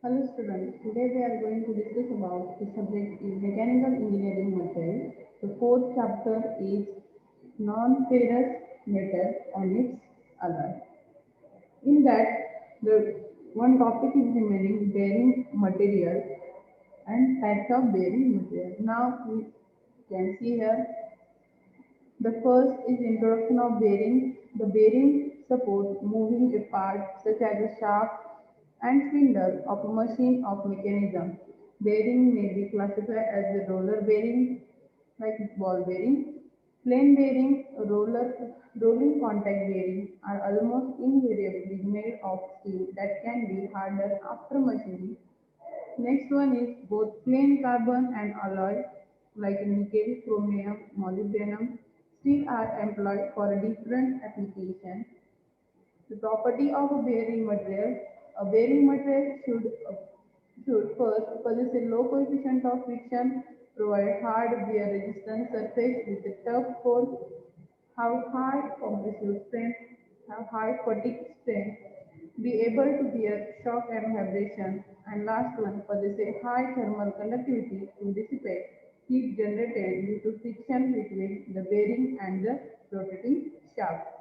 Hello students, today we are going to discuss about the subject is mechanical engineering material. The fourth chapter is non-ferrous metal and its alloy. In that, the one topic is remaining bearing material and types of bearing material. Now we can see here the first is introduction of bearing. The bearing supports moving a part such as a shaft and spindle of a machine of mechanism. Bearing may be classified as the roller bearing, like ball bearing, plain bearing, rolling contact bearing are almost invariably made of steel that can be hardened after machining. Next one is both plain carbon and alloy like nickel, chromium, molybdenum. Steel are employed for a different application. The property of a bearing material. A bearing material should first possess a low coefficient of friction, provide hard wear resistance surface with a tough core, have high compressive strength, have high fatigue strength, be able to bear shock and vibration, and last one possess a high thermal conductivity to dissipate heat generated due to friction between the bearing and the rotating shaft.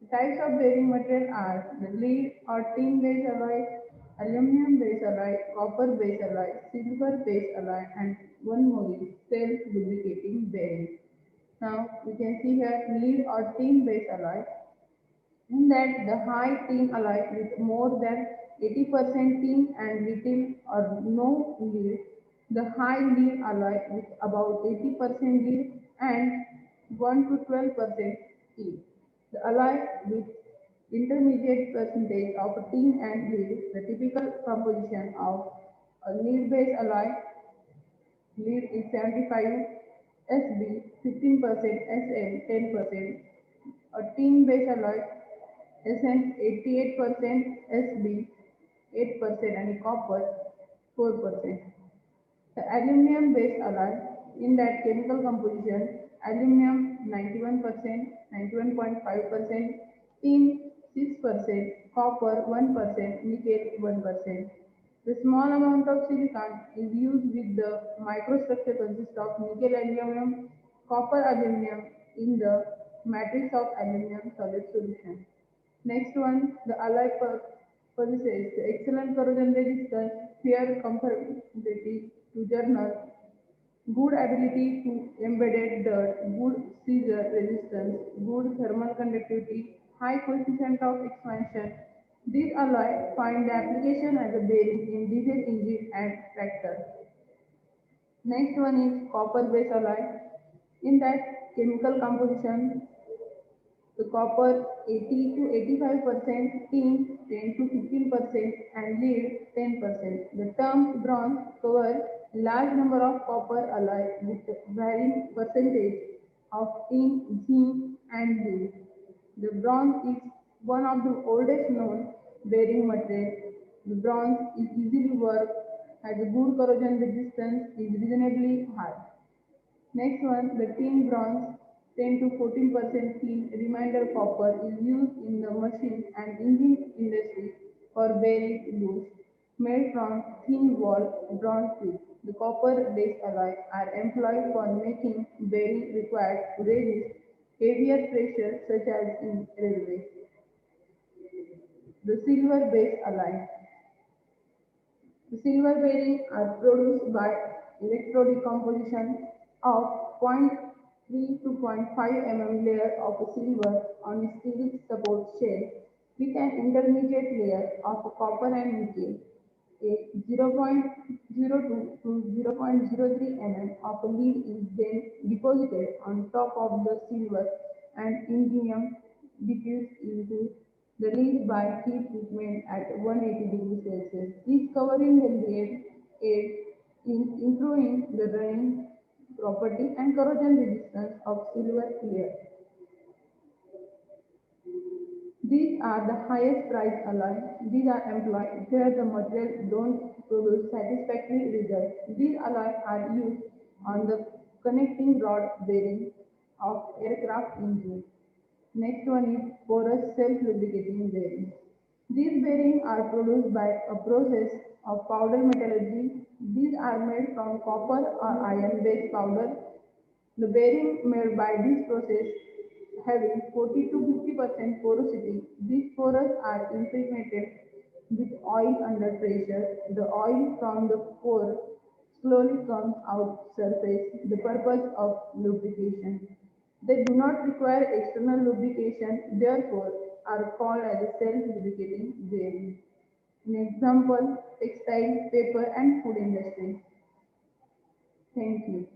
The types of bearing material are the lead or tin based alloy, aluminum based alloy, copper based alloy, silver based alloy, and one more is self lubricating bearing. Now we can see here lead or tin based alloy. In that the high tin alloy with more than 80% tin and little or no lead, the high lead alloy with about 80% lead and 1 to 12% tin. The alloy with intermediate percentage of tin and lead, the typical composition of a lead-based alloy, lead is 75, SB 15%, SN 10%, a tin-based alloy SN 88%, SB 8%, and copper 4%. The aluminum-based alloy, in that chemical composition, aluminum 91%, 91.5%, tin 6%, copper 1%, nickel 1%. The small amount of silicon is used with the microstructure consists of nickel aluminum, copper aluminum in the matrix of aluminum solid solution. Next one, the alloy possesses excellent corrosion resistance, fair comparability to journal, good ability to embedded dirt, good seizure resistance, good thermal conductivity, high coefficient of expansion. These alloy find application as a bearing in diesel engine and tractor. Next one is copper-based alloy. In that chemical composition, the copper 80 to 85%, tin 10 to 15%, and lead 10%. The term bronze cover large number of copper alloy with varying percentage of tin, zinc, and lead. The bronze is one of the oldest known bearing material. The bronze is easily worked, has a good corrosion resistance, is reasonably hard. Next one, the tin bronze, 10 to 14% tin remainder copper is used in the machine and engine industry for bearing loops made from thin wall bronze tubes. The copper-based alloy are employed for making bearing required to resist heavier pressure such as in railways. The silver-based alloy. The silver bearings are produced by electrodecomposition of zero point 0.3 to zero point 0.5 mm layer of silver on a steel support shell with an intermediate layer of copper and nickel. A 0.02 to 0.03 mm of lead is then deposited on top of the silver and indium diffused into the lead by heat treatment at 180 degrees Celsius. This covering will aid in improving the running property and corrosion resistance of silver clear. These are the highest price alloy. These are employed where the material don't produce satisfactory results. These alloys are used on the connecting rod bearing of aircraft engine. Next one is porous self-lubricating bearing. These bearings are produced by a process of powder metallurgy. These are made from copper or iron-based powder. The bearing made by this process having 40 to 50% porosity. These pores are impregnated with oil under pressure. The oil from the pore slowly comes out surface, the purpose of lubrication. They do not require external lubrication, therefore are called as a self-lubricating bearing. An example, textile, paper and food industry. Thank you.